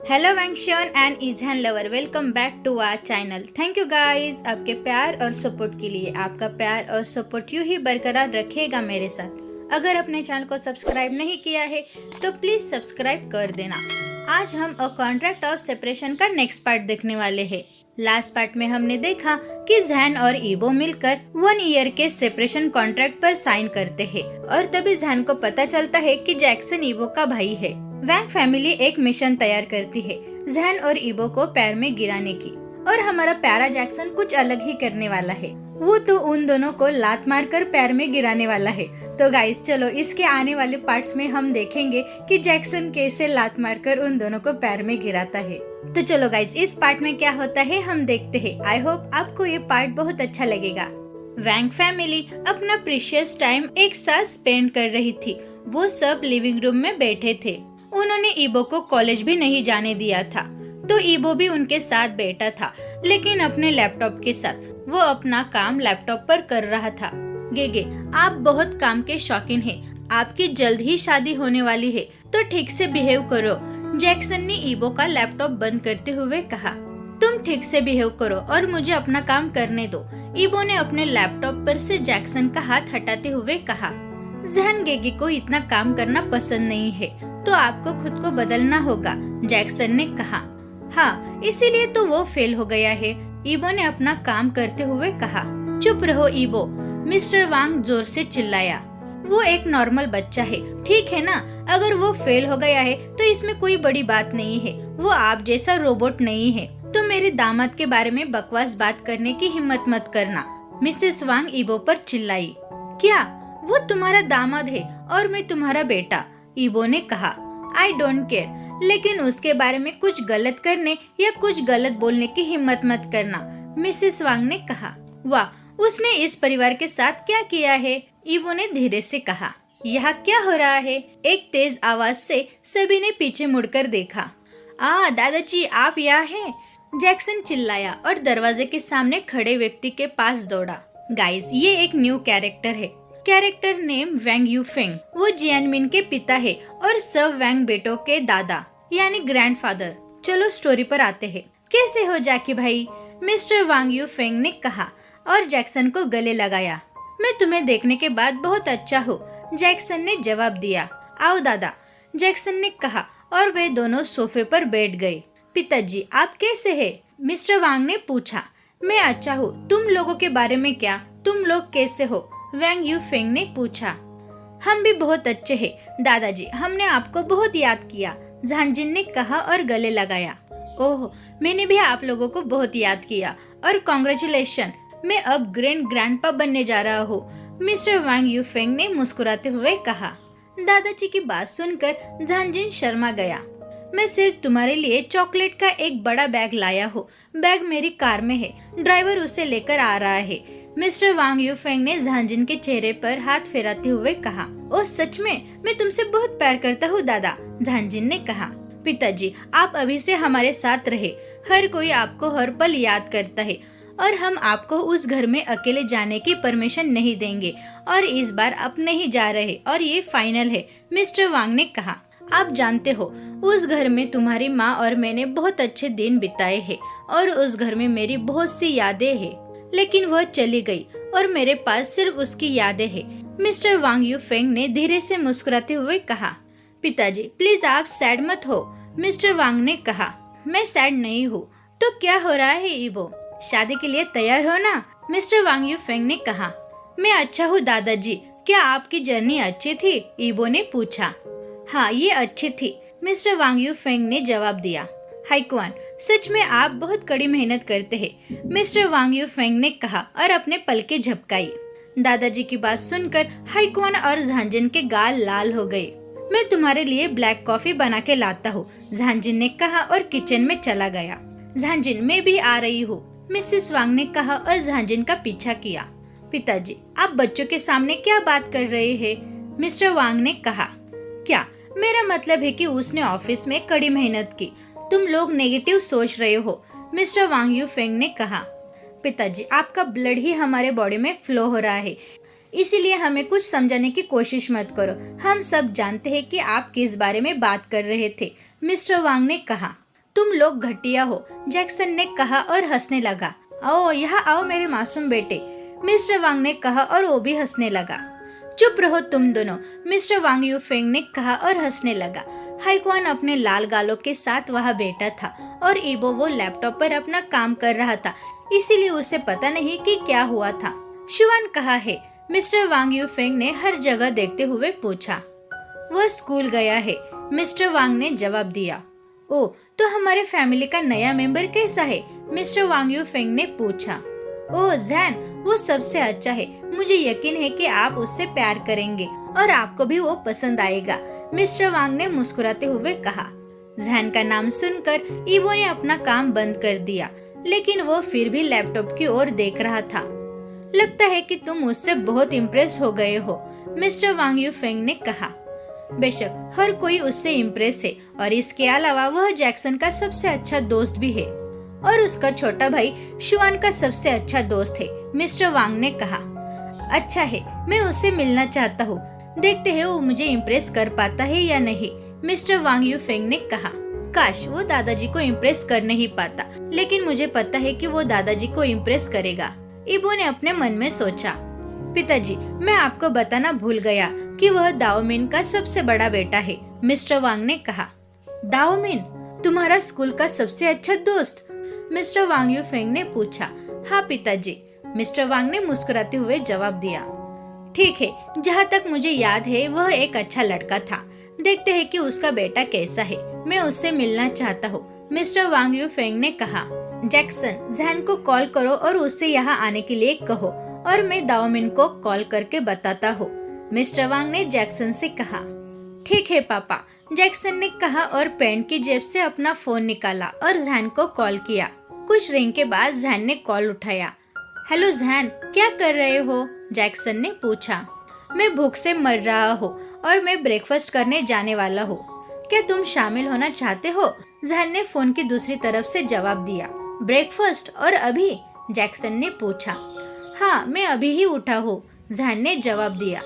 Hello वैंगशन and इजहान lover, welcome back to our channel. Thank you guys आपके प्यार और सपोर्ट के लिए। आपका प्यार और सपोर्ट यूं ही बरकरार रखिएगा मेरे साथ। अगर अपने चैनल को सब्सक्राइब नहीं किया है तो प्लीज सब्सक्राइब कर देना। आज हम अ कॉन्ट्रैक्ट ऑफ सेपरेशन का नेक्स्ट पार्ट देखने वाले हैं। लास्ट पार्ट में हमने देखा कि जैन और ईबो मिलकर 1 ईयर के सेपरेशन कॉन्ट्रैक्ट पर साइन करते हैं और तभी जैन को पता चलता है कि जैक्सन ईबो का भाई है। वैंग फैमिली एक मिशन तैयार करती है जैन और ईबो को पैर में गिराने की, और हमारा प्यारा जैक्सन कुछ अलग ही करने वाला है। वो तो उन दोनों को लात मारकर पैर में गिराने वाला है। तो गाइस चलो इसके आने वाले पार्ट्स में हम देखेंगे कि जैक्सन कैसे लात मारकर उन दोनों को पैर में गिराता है। तो चलो गाइस इस पार्ट में क्या होता है हम देखते हैं। आई होप आपको ये पार्ट बहुत अच्छा लगेगा। वैंग फैमिली अपना प्रीशियस टाइम एक साथ स्पेंड कर रही थी। वो सब लिविंग रूम में बैठे थे। उन्होंने ईबो को कॉलेज भी नहीं जाने दिया था, तो ईबो भी उनके साथ बैठा था, लेकिन अपने लैपटॉप के साथ। वो अपना काम लैपटॉप पर कर रहा था। गेगे, आप बहुत काम के शौकीन हैं। आपकी जल्द ही शादी होने वाली है, तो ठीक से बिहेव करो। जैक्सन ने ईबो का लैपटॉप बंद करते हुए कहा। तुम ठीक से बिहेव करो और मुझे अपना काम करने दो। ईबो ने अपने लैपटॉप पर से जैक्सन का हाथ हटाते हुए कहा। जहन गेगे को इतना काम करना पसंद नहीं है, तो आपको खुद को बदलना होगा, जैक्सन ने कहा। हाँ, इसीलिए तो वो फेल हो गया है, ईबो ने अपना काम करते हुए कहा। चुप रहो ईबो, मिस्टर वांग जोर से चिल्लाया। वो एक नॉर्मल बच्चा है, ठीक है ना? अगर वो फेल हो गया है तो इसमें कोई बड़ी बात नहीं है। वो आप जैसा रोबोट नहीं है। तो मेरे दामाद के बारे में बकवास बात करने की हिम्मत मत करना, मिसेस वांग ईबो पर चिल्लाई। क्या वो तुम्हारा दामाद है और मैं तुम्हारा बेटा? ईबो ने कहा। आई डोंट केयर, लेकिन उसके बारे में कुछ गलत करने या कुछ गलत बोलने की हिम्मत मत करना, मिसेस वांग ने कहा। वाह, उसने इस परिवार के साथ क्या किया है? ईबो ने धीरे से कहा। यहाँ क्या हो रहा है? एक तेज आवाज से सभी ने पीछे मुड़कर देखा। दादाजी आप यहाँ हैं? जैक्सन चिल्लाया और दरवाजे के सामने खड़े व्यक्ति के पास दौड़ा। गाइस, ये एक न्यू कैरेक्टर है। कैरेक्टर नेम वैंग यूफेंग। वो जियानमिन के पिता है और सब वैंग बेटों के दादा यानी ग्रैंडफादर। चलो स्टोरी पर आते हैं। कैसे हो जाकी भाई? मिस्टर वांग यूफेंग ने कहा और जैक्सन को गले लगाया। मैं तुम्हें देखने के बाद बहुत अच्छा हूँ, जैक्सन ने जवाब दिया। आओ दादा, जैक्सन ने कहा और वे दोनों सोफे पर बैठ गए। पिताजी आप कैसे हैं? मिस्टर वांग ने पूछा। मैं अच्छा हूँ, तुम लोगों के बारे में क्या? तुम लोग कैसे हो? वैंग यूफेंग ने पूछा। हम भी बहुत अच्छे हैं दादाजी, हमने आपको बहुत याद किया, झांजिन ने कहा और गले लगाया। ओह, मैंने भी आप लोगों को बहुत याद किया और कांग्रेचुलेशन, मैं अब ग्रैंडपा बनने जा रहा हूँ, मिस्टर वैंग यूफेंग ने मुस्कुराते हुए कहा। दादाजी की बात सुनकर झांजिन शर्मा गया। मैं सिर्फ तुम्हारे लिए चॉकलेट का एक बड़ा बैग लाया हूँ। बैग मेरी कार में है, ड्राइवर उसे लेकर आ रहा है, मिस्टर वांग यूफेंग ने झांजिन के चेहरे पर हाथ फेराते हुए कहा। ओ सच में? मैं तुमसे बहुत प्यार करता हूँ दादा, झांजिन ने कहा। पिताजी आप अभी से हमारे साथ रहे। हर कोई आपको हर पल याद करता है और हम आपको उस घर में अकेले जाने की परमिशन नहीं देंगे, और इस बार आप नहीं जा रहे और ये फाइनल है, मिस्टर वांग ने कहा। आप जानते हो उस घर में तुम्हारी माँ और मैंने बहुत अच्छे दिन बिताए हैं और उस घर में मेरी बहुत सी यादें हैं, लेकिन वह चली गई और मेरे पास सिर्फ उसकी यादें हैं, मिस्टर वांग यूफेंग ने धीरे से मुस्कुराते हुए कहा। पिताजी प्लीज आप सैड मत हो, मिस्टर वांग ने कहा। मैं सैड नहीं हूँ। तो क्या हो रहा है ईबो? शादी के लिए तैयार हो ना? मिस्टर वांग यूफेंग ने कहा। मैं अच्छा हूँ दादाजी, क्या आपकी जर्नी अच्छी थी? ईबो ने पूछा। हाँ, ये अच्छी थी, मिस्टर वांग यूफेंग ने जवाब दिया। हाइक्वान, सच में आप बहुत कड़ी मेहनत करते हैं, मिस्टर वांग यूफेंग ने कहा और अपने पलकें झपकाई। दादाजी की बात सुनकर हाइक्वान और झांजिन के गाल लाल हो गए। मैं तुम्हारे लिए ब्लैक कॉफी बना के लाता हूँ, झांजिन ने कहा और किचन में चला गया। झांजिन मैं भी आ रही हूँ, मिसेस वांग ने कहा और झांजिन का पीछा किया। पिताजी आप बच्चों के सामने क्या बात कर रहे हैं? मिस्टर वांग ने कहा। क्या? मेरा मतलब है कि उसने ऑफिस में कड़ी मेहनत की, तुम लोग नेगेटिव सोच रहे हो, मिस्टर वांग यूफेंग ने कहा। पिताजी आपका ब्लड ही हमारे बॉडी में फ्लो हो रहा है, इसीलिए हमें कुछ समझाने की कोशिश मत करो। हम सब जानते हैं कि आप किस बारे में बात कर रहे थे, मिस्टर वांग ने कहा। तुम लोग घटिया हो, जैक्सन ने कहा और हंसने लगा। आओ यहाँ आओ मेरे मासूम बेटे, मिस्टर वांग ने कहा और वो भी हंसने लगा। चुप रहो तुम दोनों, मिस्टर वांग यूफेंग ने कहा और हंसने लगा। हाइक्वान अपने लाल गालों के साथ वहाँ बैठा था और ईबो वो लैपटॉप पर अपना काम कर रहा था, इसीलिए उसे पता नहीं कि क्या हुआ था। शुआन कहाँ है? मिस्टर वांग यूफेंग ने हर जगह देखते हुए पूछा। वह स्कूल गया है, मिस्टर वांग ने जवाब दिया। ओ, तो हमारे फैमिली का नया मेंबर कैसा है? मिस्टर वांग यूफेंग ने पूछा। ओ जैन, वो सबसे अच्छा है, मुझे यकीन है कि आप उससे प्यार करेंगे और आपको भी वो पसंद आएगा, मिस्टर वांग ने मुस्कुराते हुए कहा। जैन का नाम सुनकर ईबो ने अपना काम बंद कर दिया, लेकिन वो फिर भी लैपटॉप की ओर देख रहा था। लगता है कि तुम उससे बहुत इम्प्रेस हो गए हो, मिस्टर वांग यूफेंग ने कहा। बेशक हर कोई उससे इम्प्रेस है और इसके अलावा वह जैक्सन का सबसे अच्छा दोस्त भी है और उसका छोटा भाई शुआन का सबसे अच्छा दोस्त है, मिस्टर वांग ने कहा। अच्छा है, मैं उससे मिलना चाहता हूँ, देखते हैं वो मुझे इम्प्रेस कर पाता है या नहीं, मिस्टर वांग यूफेंग ने कहा। काश वो दादाजी को इम्प्रेस कर नहीं पाता, लेकिन मुझे पता है कि वो दादाजी को इम्प्रेस करेगा, ईबो ने अपने मन में सोचा। पिताजी, मैं आपको बताना भूल गया कि वह दाओमिन का सबसे बड़ा बेटा है, मिस्टर वांग ने कहा। दाओमिन, तुम्हारा स्कूल का सबसे अच्छा दोस्त? मिस्टर वांग यूफेंग ने पूछा। हाँ पिताजी, मिस्टर वांग ने मुस्कुराते हुए जवाब दिया। ठीक है, जहाँ तक मुझे याद है वह एक अच्छा लड़का था, देखते हैं कि उसका बेटा कैसा है, मैं उससे मिलना चाहता हूँ, मिस्टर वांग यूफेंग ने कहा। जैक्सन, जैन को कॉल करो और उससे यहाँ आने के लिए कहो और मैं दाओमिन को कॉल करके बताता हूँ, मिस्टर वांग ने जैक्सन से कहा। ठीक है पापा, जैक्सन ने कहा और पैंट की जेब से अपना फोन निकाला और जैन को कॉल किया। कुछ रिंग के बाद जैन ने कॉल उठाया। हेलो जैन, क्या कर रहे हो? जैक्सन ने पूछा। मैं भूख से मर रहा हूँ और मैं ब्रेकफास्ट करने जाने वाला हूँ, क्या तुम शामिल होना चाहते हो? जैन ने फोन की दूसरी तरफ से जवाब दिया। ब्रेकफास्ट और अभी? जैक्सन ने पूछा। हाँ, मैं अभी ही उठा हूँ, जैन ने जवाब दिया।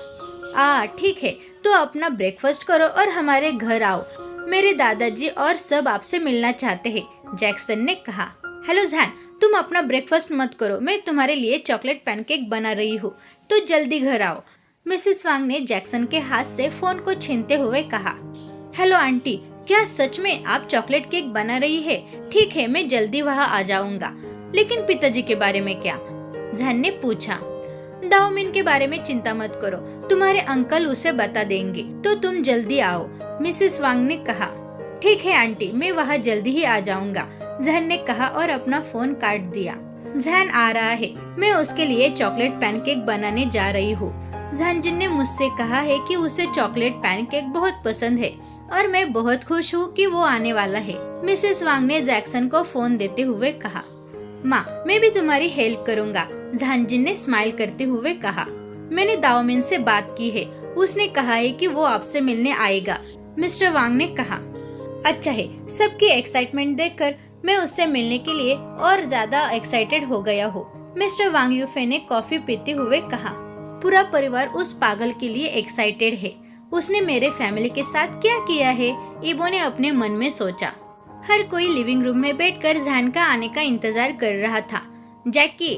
ठीक है, तो अपना ब्रेकफास्ट करो और हमारे घर आओ, मेरे दादाजी और सब आपसे मिलना चाहते हैं, जैक्सन ने कहा। हेलो जैन, तुम अपना ब्रेकफास्ट मत करो, मैं तुम्हारे लिए चॉकलेट पैनकेक बना रही हूँ, तो जल्दी घर आओ, मिसेस वांग ने जैक्सन के हाथ से फोन को छीनते हुए कहा। हेलो आंटी, क्या सच में आप चॉकलेट केक बना रही है? ठीक है, मैं जल्दी वहाँ आ जाऊंगा, लेकिन पिताजी के बारे में क्या? जैन ने पूछा। दाओमिन के बारे में चिंता मत करो, तुम्हारे अंकल उसे बता देंगे, तो तुम जल्दी आओ, मिसेस वांग ने कहा। ठीक है आंटी, मैं वहाँ जल्दी ही आ जाऊंगा, जैन ने कहा और अपना फोन काट दिया। जैन आ रहा है, मैं उसके लिए चॉकलेट पैनकेक बनाने जा रही हूँ। जैन ने मुझसे कहा है कि उसे चॉकलेट पैनकेक बहुत पसंद है और मैं बहुत खुश हूँ कि वो आने वाला है, मिसेस वांग ने जैक्सन को फोन देते हुए कहा। माँ, मैं भी तुम्हारी हेल्प करूँगा, जैन ने स्माइल करते हुए कहा। मैंने दाओमिन से बात की है, उसने कहा है कि वो आपसे मिलने आएगा, मिस्टर वांग ने कहा। अच्छा है, सबकी एक्साइटमेंट देखकर मैं उससे मिलने के लिए और ज्यादा एक्साइटेड हो गया हूँ, मिस्टर वांग यूफे ने कॉफी पीते हुए कहा। पूरा परिवार उस पागल के लिए एक्साइटेड है, उसने मेरे फैमिली के साथ क्या किया है, ईबो ने अपने मन में सोचा। हर कोई लिविंग रूम में बैठकर जैन का आने का इंतजार कर रहा था। जैकी,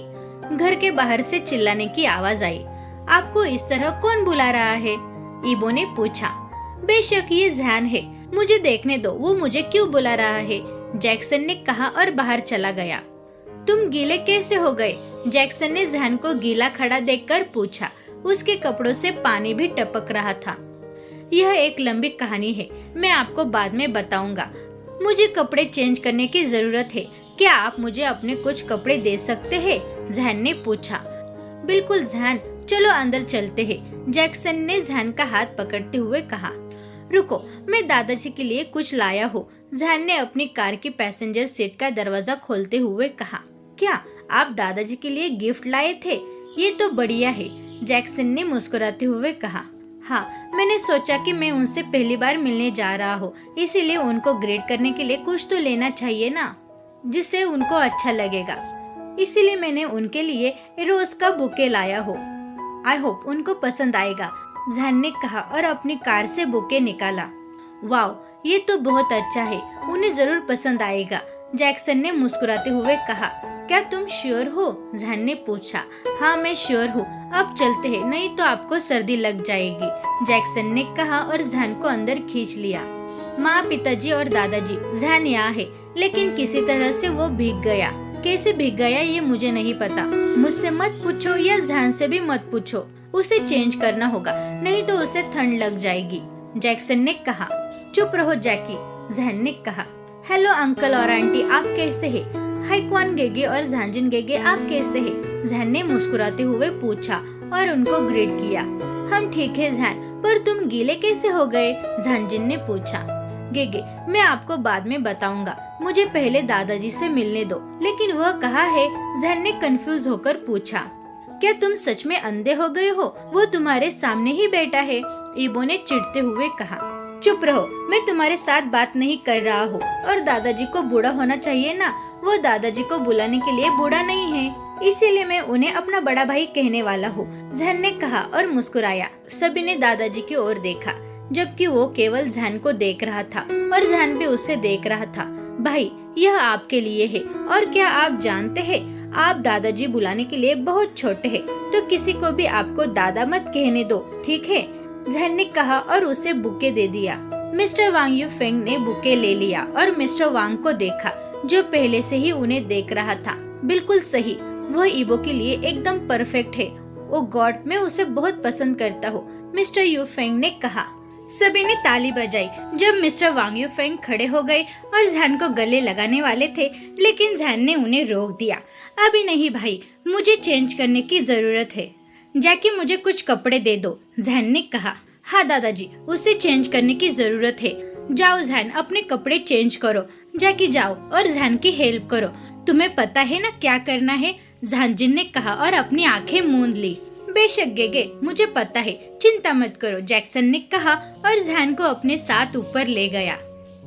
घर के बाहर से चिल्लाने की आवाज आई। आपको इस तरह कौन बुला रहा है? ईबो ने पूछा। बेशक ये जैन है, मुझे देखने दो, वो मुझे क्यों बुला रहा है, जैक्सन ने कहा और बाहर चला गया। तुम गीले कैसे हो गए? जैक्सन ने जैन को गीला खड़ा देखकर पूछा। उसके कपड़ों से पानी भी टपक रहा था। यह एक लंबी कहानी है, मैं आपको बाद में बताऊंगा। मुझे कपड़े चेंज करने की जरूरत है, क्या आप मुझे अपने कुछ कपड़े दे सकते हैं? जैन ने पूछा। बिल्कुल जैन, चलो अंदर चलते हैं, जैक्सन ने जैन का हाथ पकड़ते हुए कहा। रुको, मैं दादाजी के लिए कुछ लाया हूँ, जैन ने अपनी कार की पैसेंजर सीट का दरवाजा खोलते हुए कहा। क्या आप दादाजी के लिए गिफ्ट लाए थे? ये तो बढ़िया है, जैक्सन ने मुस्कुराते हुए कहा। हाँ, मैंने सोचा कि मैं उनसे पहली बार मिलने जा रहा हूँ, इसीलिए उनको ग्रेट करने के लिए कुछ तो लेना चाहिए ना, जिससे उनको अच्छा लगेगा, इसीलिए मैंने उनके लिए रोज का बुके लाया हो। आई होप उनको पसंद आएगा, जैन ने कहा और अपनी कार से बुके निकाला। वाओ, ये तो बहुत अच्छा है, उन्हें जरूर पसंद आएगा। जैक्सन ने मुस्कुराते हुए कहा। क्या तुम श्योर हो? जैन ने पूछा। हाँ मैं श्योर हूँ, अब चलते हैं, नहीं तो आपको सर्दी लग जाएगी, जैक्सन ने कहा और जैन को अंदर खींच लिया। माँ, पिताजी और दादाजी, जैन यहाँ है, लेकिन किसी तरह से वो भीग गया। कैसे भीग गया ये मुझे नहीं पता, मुझसे मत पूछो या जैन से भी मत पूछो, उसे चेंज करना होगा, नहीं तो उसे ठंड लग जाएगी, जैक्सन ने कहा। चुप रहो जैकी, जैन ने कहा। हेलो अंकल और आंटी, आप कैसे हैं? हाय क्वान गेगे और झांजिन गेगे, आप कैसे हैं? जैन ने मुस्कुराते हुए पूछा और उनको ग्रीट किया। हम ठीक है जैन, पर तुम गीले कैसे हो गए? झांजिन ने पूछा। गेगे, मैं आपको बाद में बताऊंगा, मुझे पहले दादाजी से मिलने दो। लेकिन वह कहाँ है? जैन ने कंफ्यूज होकर पूछा। क्या तुम सच में अंधे हो गए हो? वो तुम्हारे सामने ही बैठा है, ईबो ने चिढ़ते हुए कहा। चुप रहो, मैं तुम्हारे साथ बात नहीं कर रहा हूँ। और दादाजी को बूढ़ा होना चाहिए ना, वो दादाजी को बुलाने के लिए बूढ़ा नहीं है, इसीलिए मैं उन्हें अपना बड़ा भाई कहने वाला हूँ, जैन ने कहा और मुस्कुराया। सभी ने दादाजी की ओर देखा, जबकि वो केवल जैन को देख रहा था और जैन भी उसे देख रहा था। भाई, यह आपके लिए है, और क्या आप जानते हैं, आप दादाजी बुलाने के लिए बहुत छोटे हैं, तो किसी को भी आपको दादा मत कहने दो, ठीक है? जैन ने कहा और उसे बुके दे दिया। मिस्टर वांग यू फेंग ने बुके ले लिया और मिस्टर वांग को देखा, जो पहले से ही उन्हें देख रहा था। बिल्कुल सही, वह ईबो के लिए एकदम परफेक्ट है। ओ गॉड, मैं उसे बहुत पसंद करता हूँ, मिस्टर यू फेंग ने कहा। सभी ने ताली बजाई जब मिस्टर वांग यू फेंग खड़े हो गए और जैन को गले लगाने वाले थे, लेकिन जैन ने उन्हें रोक दिया। अभी नहीं भाई, मुझे चेंज करने की जरूरत है। जैकी, मुझे कुछ कपड़े दे दो, जैन ने कहा। हाँ दादाजी, उसे चेंज करने की जरूरत है। जाओ जैन, अपने कपड़े चेंज करो। जैकी जाओ और जैन की हेल्प करो, तुम्हें पता है ना क्या करना है, झांजिन ने कहा और अपनी आंखें मूंद ली। बेशक गेगे, मुझे पता है, चिंता मत करो, जैक्सन ने कहा और जैन को अपने साथ ऊपर ले गया।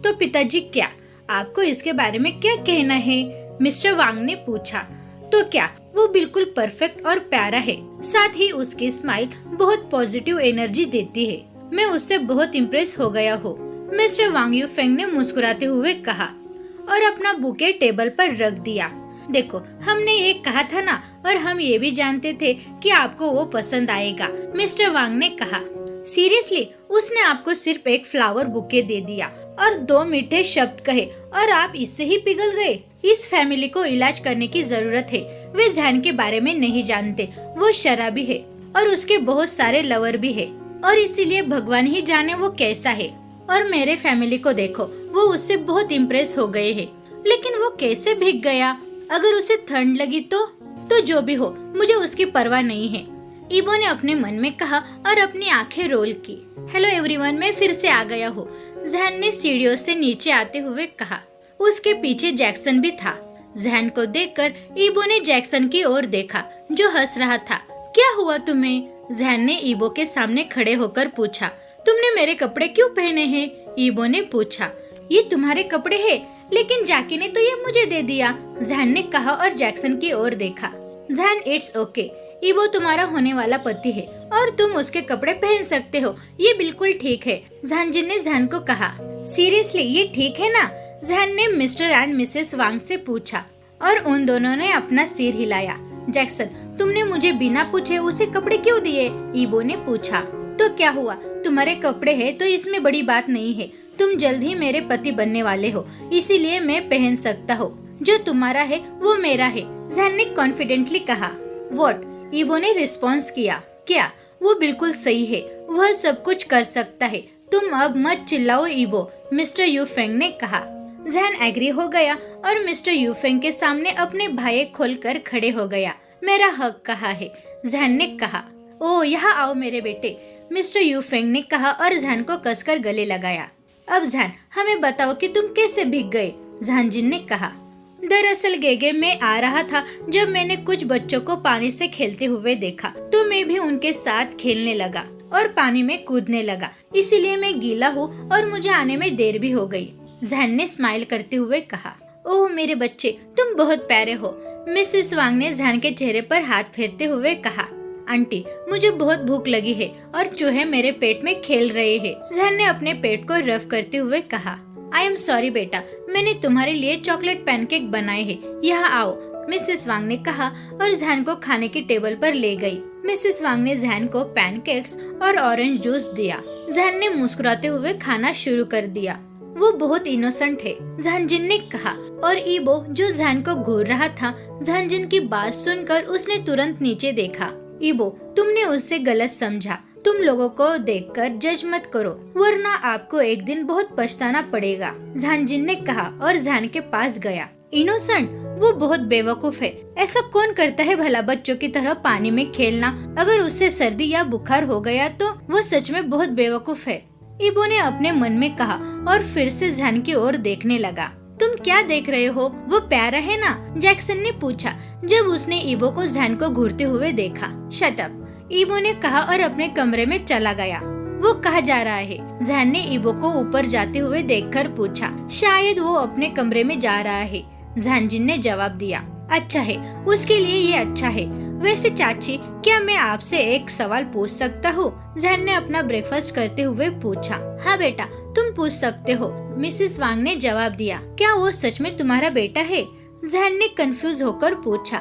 तो पिताजी, क्या आपको इसके बारे में क्या कहना है? मिस्टर वांग ने पूछा। तो क्या, वो बिल्कुल परफेक्ट और प्यारा है, साथ ही उसकी स्माइल बहुत पॉजिटिव एनर्जी देती है। मैं उससे बहुत इम्प्रेस हो गया हूँ, मिस्टर वांग यू फेंग ने मुस्कुराते हुए कहा और अपना बुके टेबल पर रख दिया। देखो, हमने ये कहा था ना, और हम ये भी जानते थे कि आपको वो पसंद आएगा, मिस्टर वांग ने कहा। सीरियसली, उसने आपको सिर्फ एक फ्लावर बुके दे दिया और 2 मीठे शब्द कहे और आप इससे ही पिघल गए? इस फैमिली को इलाज करने की जरूरत है। वे जैन के बारे में नहीं जानते, वो शराबी है और उसके बहुत सारे लवर भी है, और इसीलिए भगवान ही जाने वो कैसा है। और मेरे फैमिली को देखो, वो उससे बहुत इम्प्रेस हो गए हैं, लेकिन वो कैसे भीग गया? अगर उसे ठंड लगी तो जो भी हो, मुझे उसकी परवाह नहीं है, ईबो ने अपने मन में कहा और अपनी आंखें रोल की। हेलो एवरीवन, मैं फिर से आ गया हूँ, जैन ने सीढ़ियों से नीचे आते हुए कहा। उसके पीछे जैक्सन भी था। जैन को देखकर ईबो ने जैक्सन की ओर देखा, जो हंस रहा था। क्या हुआ तुम्हें? जैन ने ईबो के सामने खड़े होकर पूछा। तुमने मेरे कपड़े क्यों पहने हैं? ईबो ने पूछा। ये तुम्हारे कपड़े हैं, लेकिन जैकी ने तो ये मुझे दे दिया, जैन ने कहा और जैक्सन की ओर देखा। जैन, इट्स ओके, ईबो तुम्हारा होने वाला पति है और तुम उसके कपड़े पहन सकते हो, ये बिल्कुल ठीक है, झांजिन ने जैन को कहा। सीरियसली, ये ठीक है ना? जैन ने मिस्टर एंड मिसेस वांग से पूछा और उन दोनों ने अपना सिर हिलाया। जैक्सन, तुमने मुझे बिना पूछे उसे कपड़े क्यों दिए? ईबो ने पूछा। तो क्या हुआ, तुम्हारे कपड़े हैं तो इसमें बड़ी बात नहीं है, तुम जल्द ही मेरे पति बनने वाले हो, इसीलिए मैं पहन सकता हूँ। जो तुम्हारा है वो मेरा है, जैन ने कॉन्फिडेंटली कहा। व्हाट? ईबो ने रिस्पॉन्स किया। क्या? वो बिल्कुल सही है, वह सब कुछ कर सकता है, तुम अब मत चिल्लाओ ईबो, मिस्टर यू फेंग ने कहा। जैन एग्री हो गया और मिस्टर यू फेंग के सामने अपने भाई खोलकर खड़े हो गया। मेरा हक कहाँ है? जैन ने कहा। ओ, यहाँ आओ मेरे बेटे, मिस्टर यू फेंग ने कहा और जैन को कसकर गले लगाया। अब जैन, हमें बताओ कि तुम कैसे भीग गए? झांजिन ने कहा। दरअसल गेगे, मैं आ रहा था जब मैंने कुछ बच्चों को पानी से खेलते हुए देखा, तो मैं भी उनके साथ खेलने लगा और पानी में कूदने लगा, इसीलिए मैं गीला हूँ और मुझे आने में देर भी हो गई, जैन ने स्माइल करते हुए कहा। ओह मेरे बच्चे, तुम बहुत प्यारे हो, मिसेस वांग ने जैन के चेहरे पर हाथ फेरते हुए कहा। आंटी मुझे बहुत भूख लगी है और चूहे मेरे पेट में खेल रहे हैं। जहन ने अपने पेट को रफ करते हुए कहा, आई एम सॉरी बेटा, मैंने तुम्हारे लिए चॉकलेट पैनकेक बनाए हैं, यहाँ आओ, मिसेस वांग ने कहा और जहन को खाने की टेबल पर ले गई। मिसेस वांग ने जहन को पैनकेक्स और ऑरेंज जूस दिया। जहन ने मुस्कुराते हुए खाना शुरू कर दिया। वो बहुत इनोसेंट है, जहानजिन ने कहा और ईबो जो जहन को घूर रहा था, जहानजिन की बात सुनकर उसने तुरंत नीचे देखा। ईबो, तुमने उससे गलत समझा, तुम लोगों को देखकर जज मत करो वरना आपको एक दिन बहुत पछताना पड़ेगा, जहानजिन ने कहा और जहन के पास गया। इनोसेंट, वो बहुत बेवकूफ है, ऐसा कौन करता है भला बच्चों की तरह पानी में खेलना। अगर उससे सर्दी या बुखार हो गया तो वो सच में बहुत बेवकूफ है, ईबो ने अपने मन में कहा और फिर से जहन की ओर देखने लगा। तुम क्या देख रहे हो, वो प्यारा है ना, जैक्सन ने पूछा जब उसने ईबो को जहन को घूरते हुए देखा। शट अप, ईबो ने कहा और अपने कमरे में चला गया। वो कहाँ जा रहा है, जहन ने ईबो को ऊपर जाते हुए देखकर पूछा। शायद वो अपने कमरे में जा रहा है, जहानजिन ने जवाब दिया। अच्छा है, उसके लिए ये अच्छा है। वैसे चाची, क्या मैं आपसे एक सवाल पूछ सकता हूँ, जहन ने अपना ब्रेकफास्ट करते हुए पूछा। हाँ बेटा, तुम पूछ सकते हो, मिसेस वांग ने जवाब दिया। क्या वो सच में तुम्हारा बेटा है, जहन ने कंफ्यूज होकर पूछा।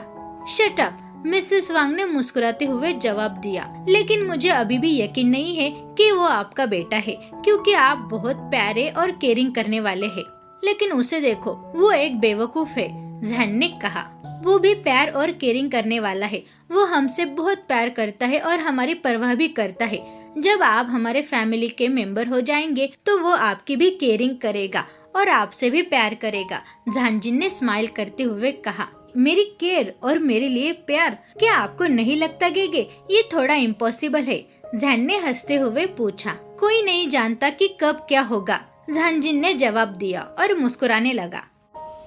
शट अप, मिसेस वांग ने मुस्कुराते हुए जवाब दिया। लेकिन मुझे अभी भी यकीन नहीं है कि वो आपका बेटा है, क्योंकि आप बहुत प्यारे और केयरिंग करने वाले हैं। लेकिन उसे देखो, वो एक बेवकूफ है, जहन ने कहा। वो भी प्यार और केयरिंग करने वाला है, वो हमसे बहुत प्यार करता है और हमारी परवाह भी करता है। जब आप हमारे फैमिली के मेंबर हो जाएंगे तो वो आपकी भी केयरिंग करेगा और आपसे भी प्यार करेगा, जहानजिन ने स्माइल करते हुए कहा। मेरी केयर और मेरे लिए प्यार, क्या आपको नहीं लगता गेगे ये थोड़ा इम्पॉसिबल है, जहन ने हंसते हुए पूछा। कोई नहीं जानता कि कब क्या होगा, जहानजिन ने जवाब दिया और मुस्कुराने लगा।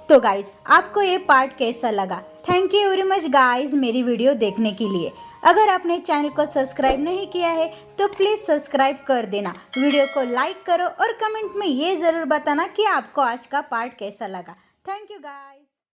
तो गाइज, आपको ये पार्ट कैसा लगा? Thank you very much guys मेरी वीडियो देखने के लिए। अगर आपने चैनल को सब्सक्राइब नहीं किया है तो प्लीज़ सब्सक्राइब कर देना, वीडियो को लाइक करो और कमेंट में ये ज़रूर बताना कि आपको आज का पार्ट कैसा लगा। Thank you guys.